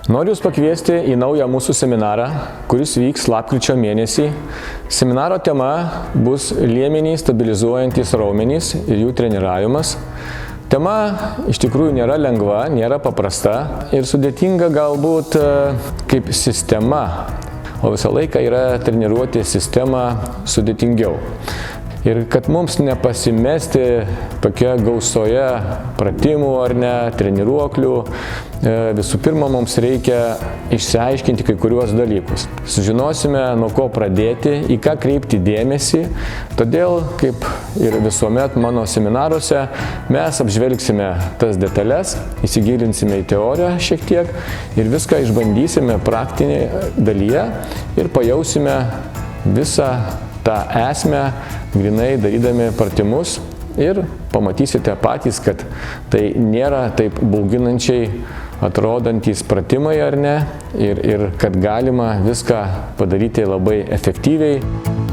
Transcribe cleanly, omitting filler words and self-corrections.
Noriu Jūs pakviesti į naują mūsų seminarą, kuris vyks lapkričio mėnesį. Seminaro tema bus liemenį stabilizuojantys raumenys ir jų treniravimas. Tema iš tikrųjų nėra lengva, nėra paprasta ir sudėtinga galbūt kaip sistema, o visą laiką yra treniruoti sistemą sudėtingiau. Ir kad mums nepasimesti tokia gausoje pratimų ar ne, treniruoklių, visų pirma, mums reikia išsiaiškinti kai kuriuos dalykus. Sužinosime, nuo ko pradėti, į ką kreipti dėmesį. Todėl, kaip ir visuomet mano seminaruose, mes apžvelgsime tas detalės, įsigilinsime į teoriją šiek tiek ir viską išbandysime praktinėje dalyje ir pajausime visą tą esmę, grinai darydami pratimus ir pamatysite patys, kad tai nėra taip bauginančiai atrodantys pratimai ar ne ir kad galima viską padaryti labai efektyviai.